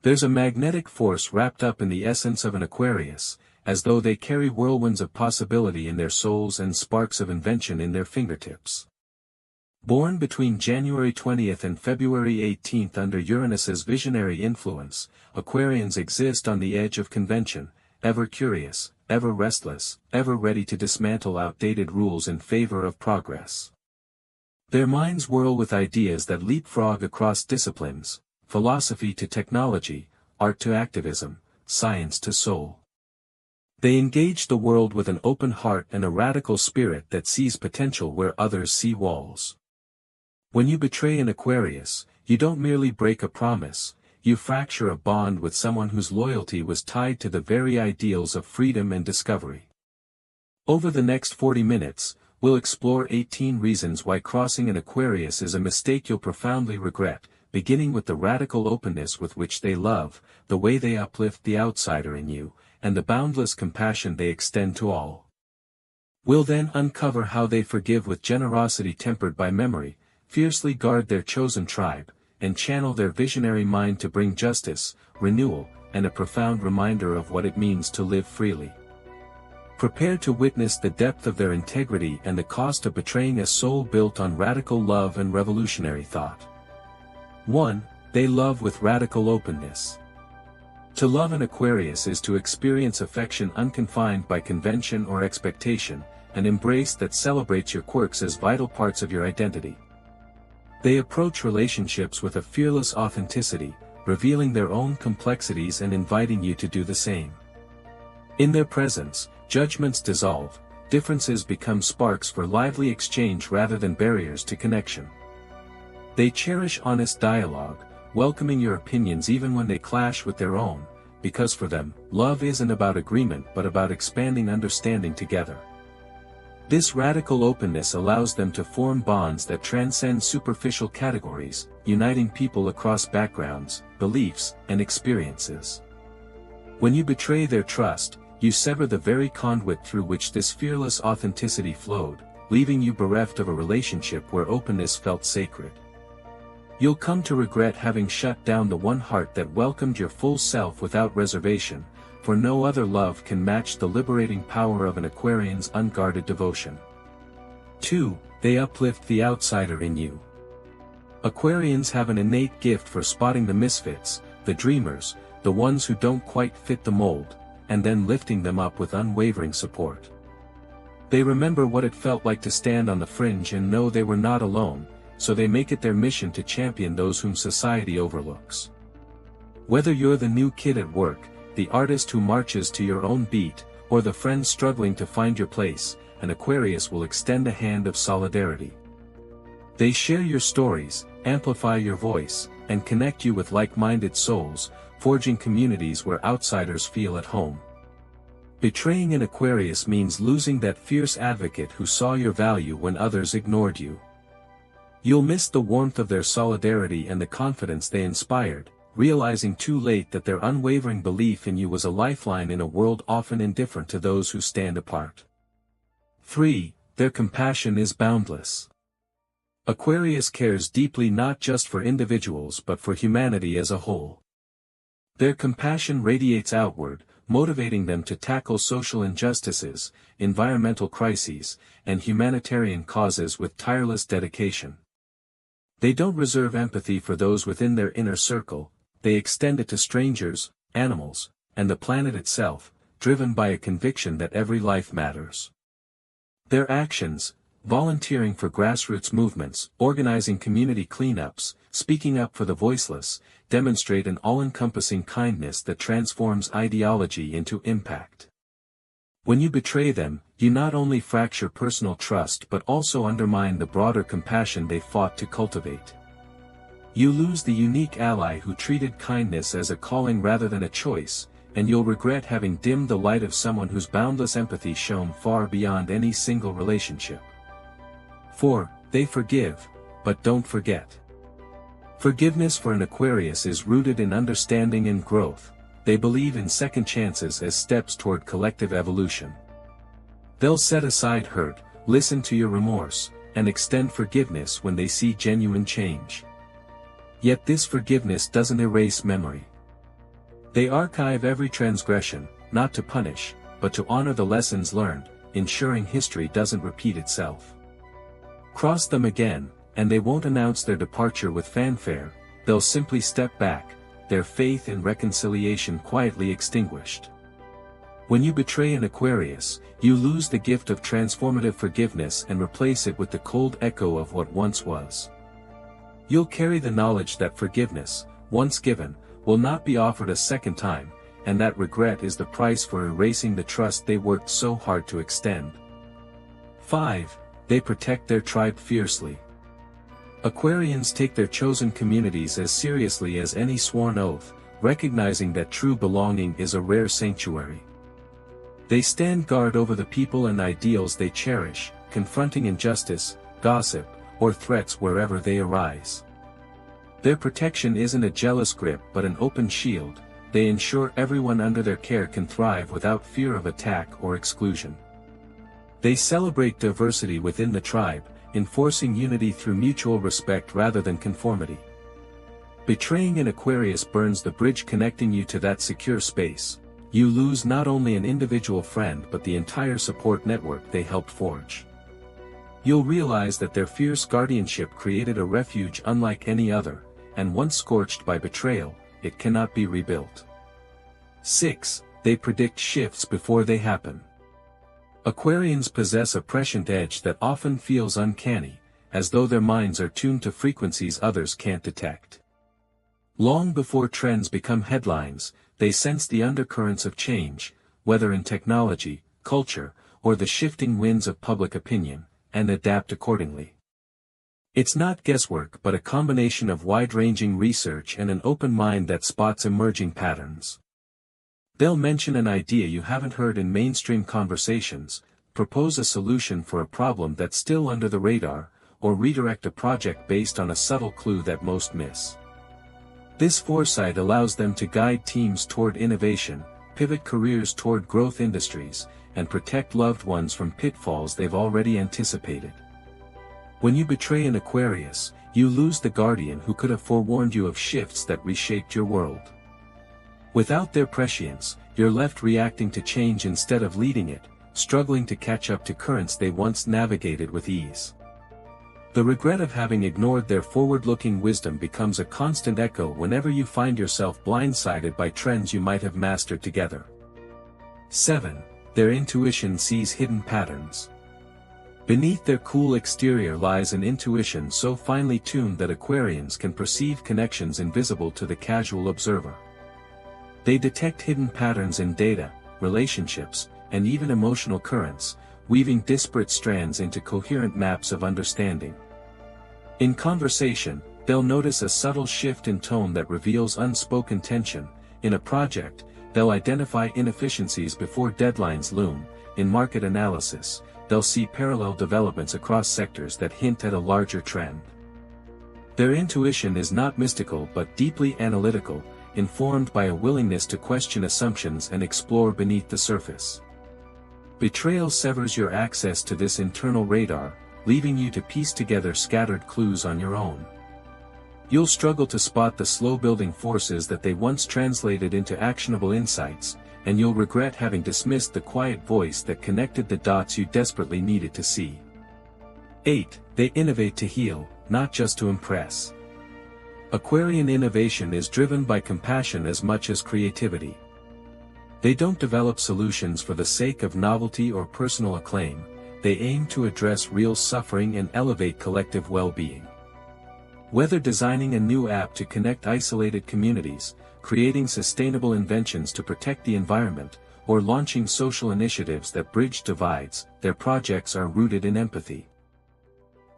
There's a magnetic force wrapped up in the essence of an Aquarius, as though they carry whirlwinds of possibility in their souls and sparks of invention in their fingertips. Born between January 20th and February 18th under Uranus's visionary influence, Aquarians exist on the edge of convention, ever curious, ever restless, ever ready to dismantle outdated rules in favor of progress. Their minds whirl with ideas that leapfrog across disciplines, philosophy to technology, art to activism, science to soul. They engage the world with an open heart and a radical spirit that sees potential where others see walls. When you betray an Aquarius, you don't merely break a promise, you fracture a bond with someone whose loyalty was tied to the very ideals of freedom and discovery. Over the next 40 minutes, we'll explore 18 reasons why crossing an Aquarius is a mistake you'll profoundly regret, beginning with the radical openness with which they love, the way they uplift the outsider in you, and the boundless compassion they extend to all. We'll then uncover how they forgive with generosity tempered by memory, fiercely guard their chosen tribe, and channel their visionary mind to bring justice, renewal, and a profound reminder of what it means to live freely. Prepare to witness the depth of their integrity and the cost of betraying a soul built on radical love and revolutionary thought. 1. They love with radical openness. To love an Aquarius is to experience affection unconfined by convention or expectation, an embrace that celebrates your quirks as vital parts of your identity. They approach relationships with a fearless authenticity, revealing their own complexities and inviting you to do the same. In their presence, judgments dissolve, differences become sparks for lively exchange rather than barriers to connection. They cherish honest dialogue, welcoming your opinions even when they clash with their own, because for them, love isn't about agreement but about expanding understanding together. This radical openness allows them to form bonds that transcend superficial categories, uniting people across backgrounds, beliefs, and experiences. When you betray their trust, you sever the very conduit through which this fearless authenticity flowed, leaving you bereft of a relationship where openness felt sacred. You'll come to regret having shut down the one heart that welcomed your full self without reservation, for no other love can match the liberating power of an Aquarian's unguarded devotion. 2. They uplift the outsider in you. Aquarians have an innate gift for spotting the misfits, the dreamers, the ones who don't quite fit the mold, and then lifting them up with unwavering support. They remember what it felt like to stand on the fringe and know they were not alone, so they make it their mission to champion those whom society overlooks. Whether you're the new kid at work, the artist who marches to your own beat, or the friend struggling to find your place, an Aquarius will extend a hand of solidarity. They share your stories, amplify your voice, and connect you with like-minded souls, forging communities where outsiders feel at home. Betraying an Aquarius means losing that fierce advocate who saw your value when others ignored you. You'll miss the warmth of their solidarity and the confidence they inspired, realizing too late that their unwavering belief in you was a lifeline in a world often indifferent to those who stand apart. 3. Their compassion is boundless. Aquarius cares deeply not just for individuals but for humanity as a whole. Their compassion radiates outward, motivating them to tackle social injustices, environmental crises, and humanitarian causes with tireless dedication. They don't reserve empathy for those within their inner circle, they extend it to strangers, animals, and the planet itself, driven by a conviction that every life matters. Their actions, volunteering for grassroots movements, organizing community cleanups, speaking up for the voiceless, demonstrate an all-encompassing kindness that transforms ideology into impact. When you betray them, you not only fracture personal trust but also undermine the broader compassion they fought to cultivate. You lose the unique ally who treated kindness as a calling rather than a choice, and you'll regret having dimmed the light of someone whose boundless empathy shone far beyond any single relationship. 4. They forgive, but don't forget. Forgiveness for an Aquarius is rooted in understanding and growth. They believe in second chances as steps toward collective evolution. They'll set aside hurt, listen to your remorse, and extend forgiveness when they see genuine change. Yet this forgiveness doesn't erase memory. They archive every transgression, not to punish, but to honor the lessons learned, ensuring history doesn't repeat itself. Cross them again, and they won't announce their departure with fanfare, they'll simply step back, their faith in reconciliation quietly extinguished. When you betray an Aquarius, you lose the gift of transformative forgiveness and replace it with the cold echo of what once was. You'll carry the knowledge that forgiveness, once given, will not be offered a second time, and that regret is the price for erasing the trust they worked so hard to extend. 5. They protect their tribe fiercely. Aquarians take their chosen communities as seriously as any sworn oath, recognizing that true belonging is a rare sanctuary. They stand guard over the people and ideals they cherish, confronting injustice, gossip, or threats wherever they arise. Their protection isn't a jealous grip but an open shield. They ensure everyone under their care can thrive without fear of attack or exclusion. They celebrate diversity within the tribe, enforcing unity through mutual respect rather than conformity. Betraying an Aquarius burns the bridge connecting you to that secure space. You lose not only an individual friend but the entire support network they helped forge. You'll realize that their fierce guardianship created a refuge unlike any other, and once scorched by betrayal, it cannot be rebuilt. 6. They predict shifts before they happen. Aquarians possess a prescient edge that often feels uncanny, as though their minds are tuned to frequencies others can't detect. Long before trends become headlines, they sense the undercurrents of change, whether in technology, culture, or the shifting winds of public opinion, and adapt accordingly. It's not guesswork but a combination of wide-ranging research and an open mind that spots emerging patterns. They'll mention an idea you haven't heard in mainstream conversations, propose a solution for a problem that's still under the radar, or redirect a project based on a subtle clue that most miss. This foresight allows them to guide teams toward innovation, pivot careers toward growth industries, and protect loved ones from pitfalls they've already anticipated. When you betray an Aquarius, you lose the guardian who could have forewarned you of shifts that reshaped your world. Without their prescience, you're left reacting to change instead of leading it, struggling to catch up to currents they once navigated with ease. The regret of having ignored their forward-looking wisdom becomes a constant echo whenever you find yourself blindsided by trends you might have mastered together. 7. Their intuition sees hidden patterns. Beneath their cool exterior lies an intuition so finely tuned that Aquarians can perceive connections invisible to the casual observer. They detect hidden patterns in data, relationships, and even emotional currents, weaving disparate strands into coherent maps of understanding. In conversation, they'll notice a subtle shift in tone that reveals unspoken tension. In a project, they'll identify inefficiencies before deadlines loom. In market analysis, they'll see parallel developments across sectors that hint at a larger trend. Their intuition is not mystical but deeply analytical, informed by a willingness to question assumptions and explore beneath the surface. Betrayal severs your access to this internal radar, leaving you to piece together scattered clues on your own. You'll struggle to spot the slow-building forces that they once translated into actionable insights, and you'll regret having dismissed the quiet voice that connected the dots you desperately needed to see. 8. They innovate to heal, not just to impress. Aquarian innovation is driven by compassion as much as creativity. They don't develop solutions for the sake of novelty or personal acclaim, they aim to address real suffering and elevate collective well-being. Whether designing a new app to connect isolated communities, creating sustainable inventions to protect the environment, or launching social initiatives that bridge divides, their projects are rooted in empathy.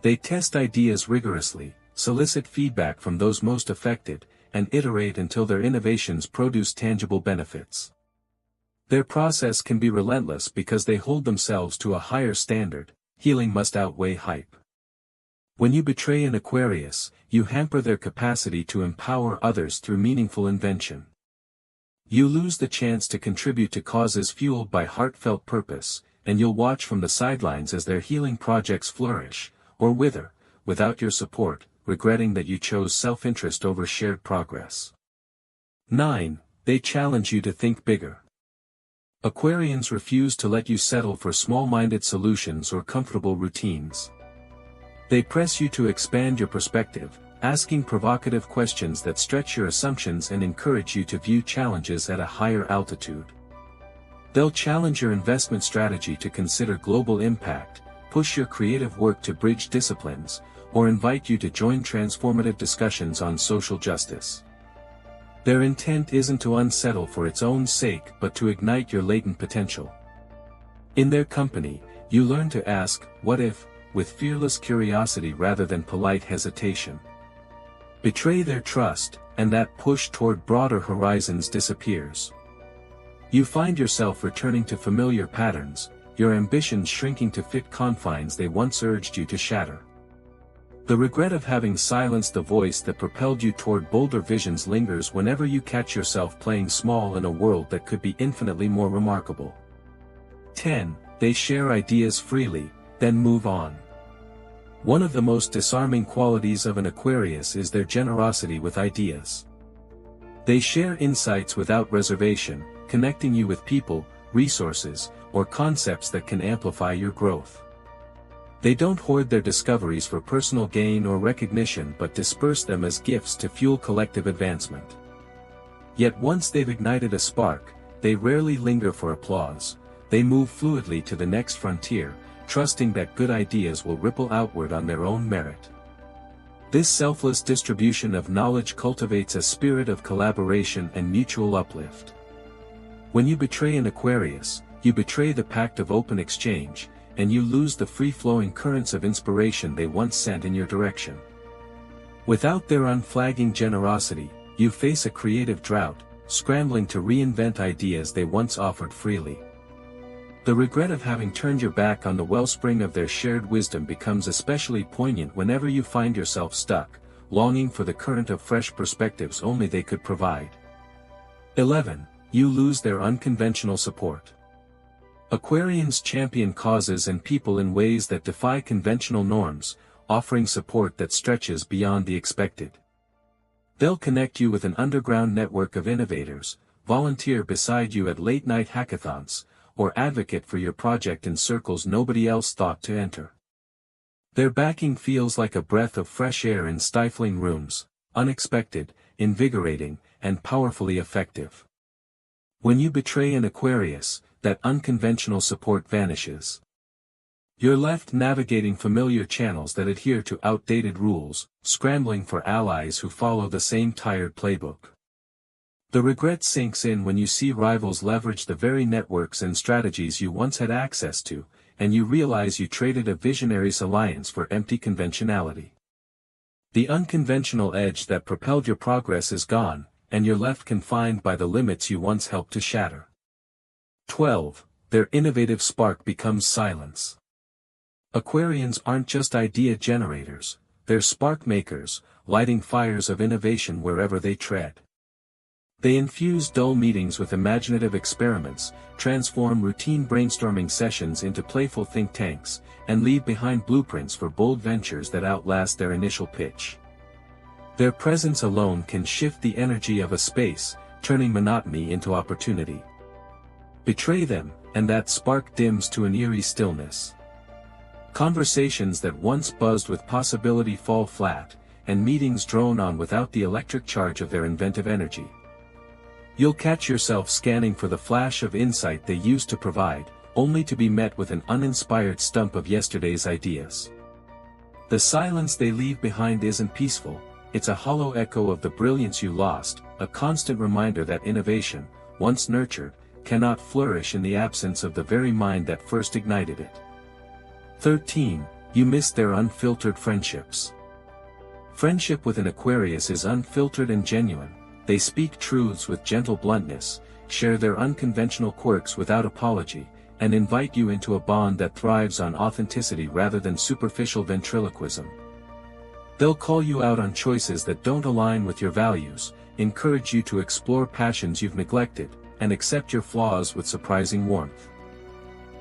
They test ideas rigorously, solicit feedback from those most affected, and iterate until their innovations produce tangible benefits. Their process can be relentless because they hold themselves to a higher standard. Healing must outweigh hype. When you betray an Aquarius, you hamper their capacity to empower others through meaningful invention. You lose the chance to contribute to causes fueled by heartfelt purpose, and you'll watch from the sidelines as their healing projects flourish, or wither, without your support, regretting that you chose self-interest over shared progress. 9. they challenge you to think bigger. Aquarians refuse to let you settle for small-minded solutions or comfortable routines. They press you to expand your perspective, asking provocative questions that stretch your assumptions and encourage you to view challenges at a higher altitude. They'll challenge your investment strategy to consider global impact, push your creative work to bridge disciplines, or invite you to join transformative discussions on social justice. Their intent isn't to unsettle for its own sake but to ignite your latent potential. In their company, you learn to ask, "What if?" with fearless curiosity rather than polite hesitation. Betray their trust, and that push toward broader horizons disappears. You find yourself returning to familiar patterns, your ambitions shrinking to fit confines they once urged you to shatter. The regret of having silenced the voice that propelled you toward bolder visions lingers whenever you catch yourself playing small in a world that could be infinitely more remarkable. 10. They share ideas freely, then move on. One of the most disarming qualities of an Aquarius is their generosity with ideas. They share insights without reservation, connecting you with people, resources, or concepts that can amplify your growth. They don't hoard their discoveries for personal gain or recognition but disperse them as gifts to fuel collective advancement. Yet once they've ignited a spark, they rarely linger for applause. They move fluidly to the next frontier, trusting that good ideas will ripple outward on their own merit. This selfless distribution of knowledge cultivates a spirit of collaboration and mutual uplift. When you betray an Aquarius, you betray the pact of open exchange, and you lose the free-flowing currents of inspiration they once sent in your direction. Without their unflagging generosity, you face a creative drought, scrambling to reinvent ideas they once offered freely. The regret of having turned your back on the wellspring of their shared wisdom becomes especially poignant whenever you find yourself stuck, longing for the current of fresh perspectives only they could provide. 11. You lose their unconventional support. Aquarians champion causes and people in ways that defy conventional norms, offering support that stretches beyond the expected. They'll connect you with an underground network of innovators, volunteer beside you at late-night hackathons, or advocate for your project in circles nobody else thought to enter. Their backing feels like a breath of fresh air in stifling rooms, unexpected, invigorating, and powerfully effective. When you betray an Aquarius, that unconventional support vanishes. You're left navigating familiar channels that adhere to outdated rules, scrambling for allies who follow the same tired playbook. The regret sinks in when you see rivals leverage the very networks and strategies you once had access to, and you realize you traded a visionary's alliance for empty conventionality. The unconventional edge that propelled your progress is gone, and you're left confined by the limits you once helped to shatter. 12. Their innovative spark becomes silence. Aquarians aren't just idea generators, they're spark makers, lighting fires of innovation wherever they tread. They infuse dull meetings with imaginative experiments, transform routine brainstorming sessions into playful think tanks, and leave behind blueprints for bold ventures that outlast their initial pitch. Their presence alone can shift the energy of a space, turning monotony into opportunity. Betray them, and that spark dims to an eerie stillness. Conversations that once buzzed with possibility fall flat, and meetings drone on without the electric charge of their inventive energy. You'll catch yourself scanning for the flash of insight they used to provide, only to be met with an uninspired stump of yesterday's ideas. The silence they leave behind isn't peaceful, it's a hollow echo of the brilliance you lost, a constant reminder that innovation, once nurtured, cannot flourish in the absence of the very mind that first ignited it. 13. You miss their unfiltered friendships. Friendship with an Aquarius is unfiltered and genuine. They speak truths with gentle bluntness, share their unconventional quirks without apology, and invite you into a bond that thrives on authenticity rather than superficial ventriloquism. They'll call you out on choices that don't align with your values, encourage you to explore passions you've neglected, and accept your flaws with surprising warmth.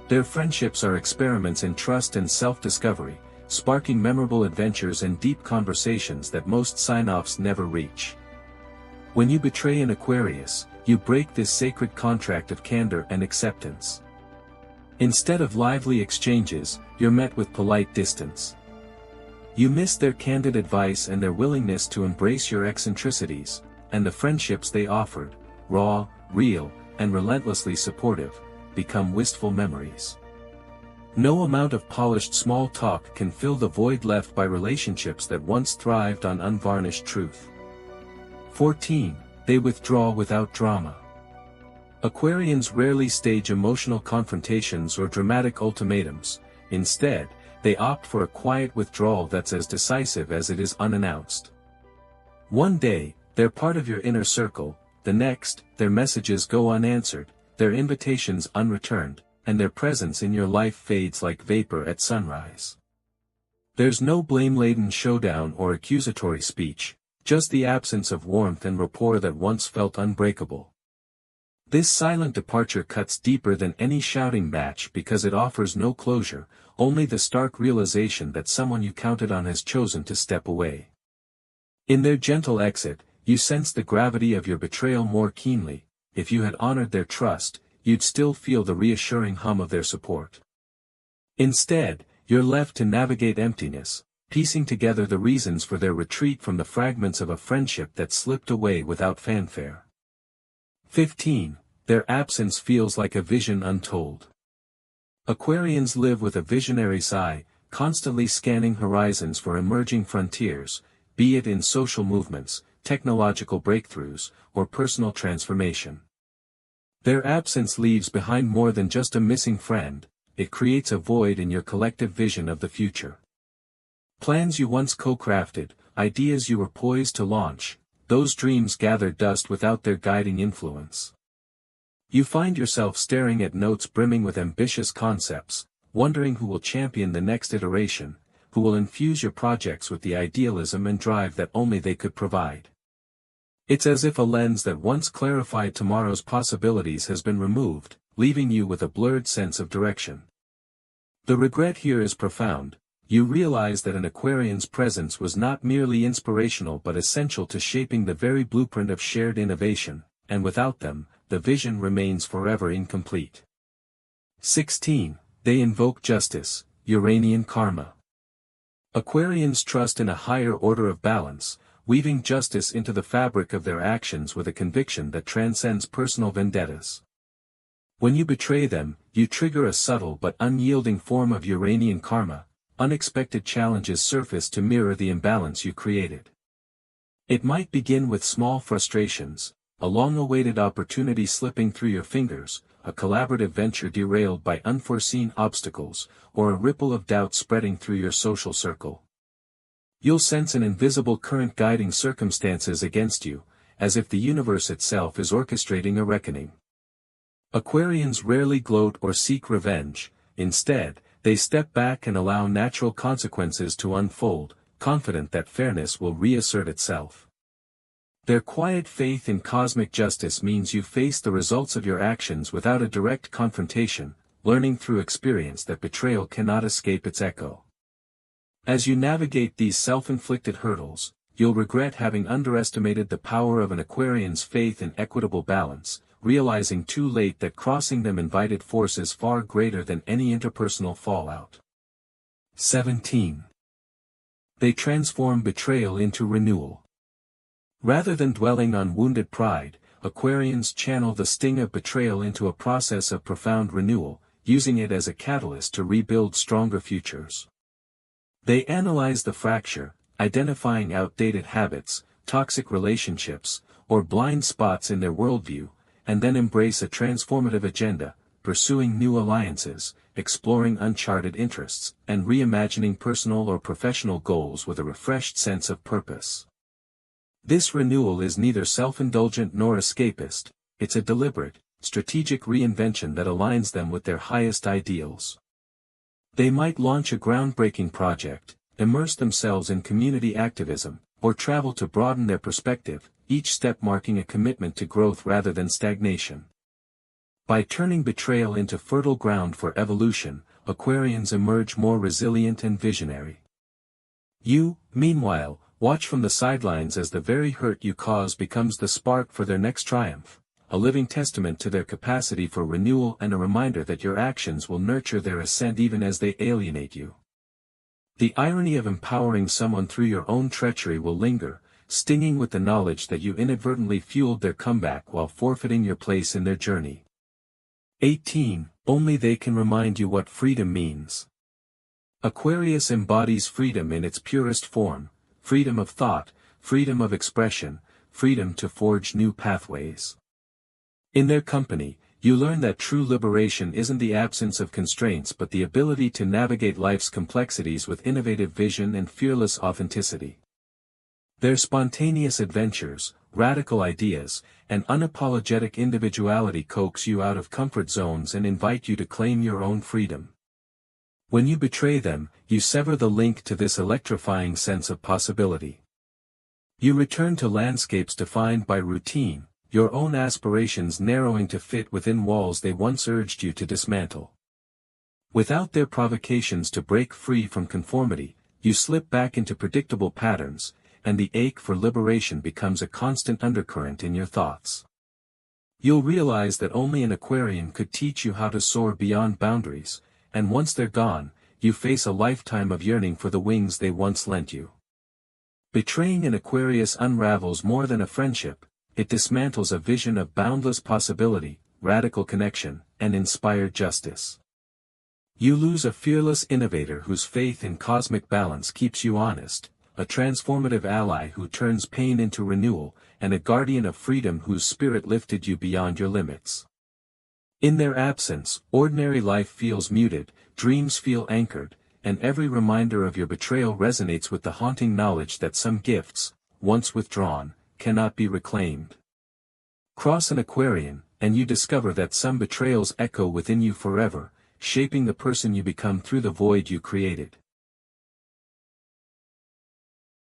Their friendships are experiments in trust and self-discovery, sparking memorable adventures and deep conversations that most sign-offs never reach. When you betray an Aquarius, you break this sacred contract of candor and acceptance. Instead of lively exchanges, you're met with polite distance. You miss their candid advice and their willingness to embrace your eccentricities, and the friendships they offered, raw, real, and relentlessly supportive, become wistful memories. No amount of polished small talk can fill the void left by relationships that once thrived on unvarnished truth. 14. They withdraw without drama. Aquarians rarely stage emotional confrontations or dramatic ultimatums. Instead, they opt for a quiet withdrawal that's as decisive as it is unannounced. One day, they're part of your inner circle, the next, their messages go unanswered, their invitations unreturned, and their presence in your life fades like vapor at sunrise. There's no blame-laden showdown or accusatory speech, just the absence of warmth and rapport that once felt unbreakable. This silent departure cuts deeper than any shouting match because it offers no closure, only the stark realization that someone you counted on has chosen to step away. In their gentle exit, you sense the gravity of your betrayal more keenly. If you had honored their trust, you'd still feel the reassuring hum of their support. Instead, you're left to navigate emptiness, piecing together the reasons for their retreat from the fragments of a friendship that slipped away without fanfare. 15. Their absence feels like a vision untold. Aquarians live with a visionary's eye, constantly scanning horizons for emerging frontiers, be it in social movements, technological breakthroughs, or personal transformation. Their absence leaves behind more than just a missing friend, it creates a void in your collective vision of the future. Plans you once co-crafted, ideas you were poised to launch, those dreams gather dust without their guiding influence. You find yourself staring at notes brimming with ambitious concepts, wondering who will champion the next iteration, who will infuse your projects with the idealism and drive that only they could provide. It's as if a lens that once clarified tomorrow's possibilities has been removed, leaving you with a blurred sense of direction. The regret here is profound. You realize that an Aquarian's presence was not merely inspirational but essential to shaping the very blueprint of shared innovation, and without them, the vision remains forever incomplete. 16. They invoke justice, Uranian karma. Aquarians trust in a higher order of balance, weaving justice into the fabric of their actions with a conviction that transcends personal vendettas. When you betray them, you trigger a subtle but unyielding form of Uranian karma. Unexpected challenges surface to mirror the imbalance you created. It might begin with small frustrations, a long-awaited opportunity slipping through your fingers, a collaborative venture derailed by unforeseen obstacles, or a ripple of doubt spreading through your social circle. You'll sense an invisible current guiding circumstances against you, as if the universe itself is orchestrating a reckoning. Aquarians rarely gloat or seek revenge. Instead, they step back and allow natural consequences to unfold, confident that fairness will reassert itself. Their quiet faith in cosmic justice means you face the results of your actions without a direct confrontation, learning through experience that betrayal cannot escape its echo. As you navigate these self-inflicted hurdles, you'll regret having underestimated the power of an Aquarian's faith in equitable balance, realizing too late that crossing them invited forces far greater than any interpersonal fallout. 17. They transform betrayal into renewal. Rather than dwelling on wounded pride, Aquarians channel the sting of betrayal into a process of profound renewal, using it as a catalyst to rebuild stronger futures. They analyze the fracture, identifying outdated habits, toxic relationships, or blind spots in their worldview, and then embrace a transformative agenda, pursuing new alliances, exploring uncharted interests, and reimagining personal or professional goals with a refreshed sense of purpose. This renewal is neither self-indulgent nor escapist, it's a deliberate, strategic reinvention that aligns them with their highest ideals. They might launch a groundbreaking project, immerse themselves in community activism, or travel to broaden their perspective, each step marking a commitment to growth rather than stagnation. By turning betrayal into fertile ground for evolution, Aquarians emerge more resilient and visionary. You, meanwhile, watch from the sidelines as the very hurt you cause becomes the spark for their next triumph, a living testament to their capacity for renewal and a reminder that your actions will nurture their ascent even as they alienate you. The irony of empowering someone through your own treachery will linger, stinging with the knowledge that you inadvertently fueled their comeback while forfeiting your place in their journey. 18. Only they can remind you what freedom means. Aquarius embodies freedom in its purest form, freedom of thought, freedom of expression, freedom to forge new pathways. In their company, you learn that true liberation isn't the absence of constraints but the ability to navigate life's complexities with innovative vision and fearless authenticity. Their spontaneous adventures, radical ideas, and unapologetic individuality coax you out of comfort zones and invite you to claim your own freedom. When you betray them, you sever the link to this electrifying sense of possibility. You return to landscapes defined by routine, your own aspirations narrowing to fit within walls they once urged you to dismantle. Without their provocations to break free from conformity, you slip back into predictable patterns, and the ache for liberation becomes a constant undercurrent in your thoughts. You'll realize that only an Aquarian could teach you how to soar beyond boundaries, and once they're gone, you face a lifetime of yearning for the wings they once lent you. Betraying an Aquarius unravels more than a friendship, it dismantles a vision of boundless possibility, radical connection, and inspired justice. You lose a fearless innovator whose faith in cosmic balance keeps you honest, a transformative ally who turns pain into renewal, and a guardian of freedom whose spirit lifted you beyond your limits. In their absence, ordinary life feels muted, dreams feel anchored, and every reminder of your betrayal resonates with the haunting knowledge that some gifts, once withdrawn, cannot be reclaimed. Cross an Aquarian, and you discover that some betrayals echo within you forever, shaping the person you become through the void you created.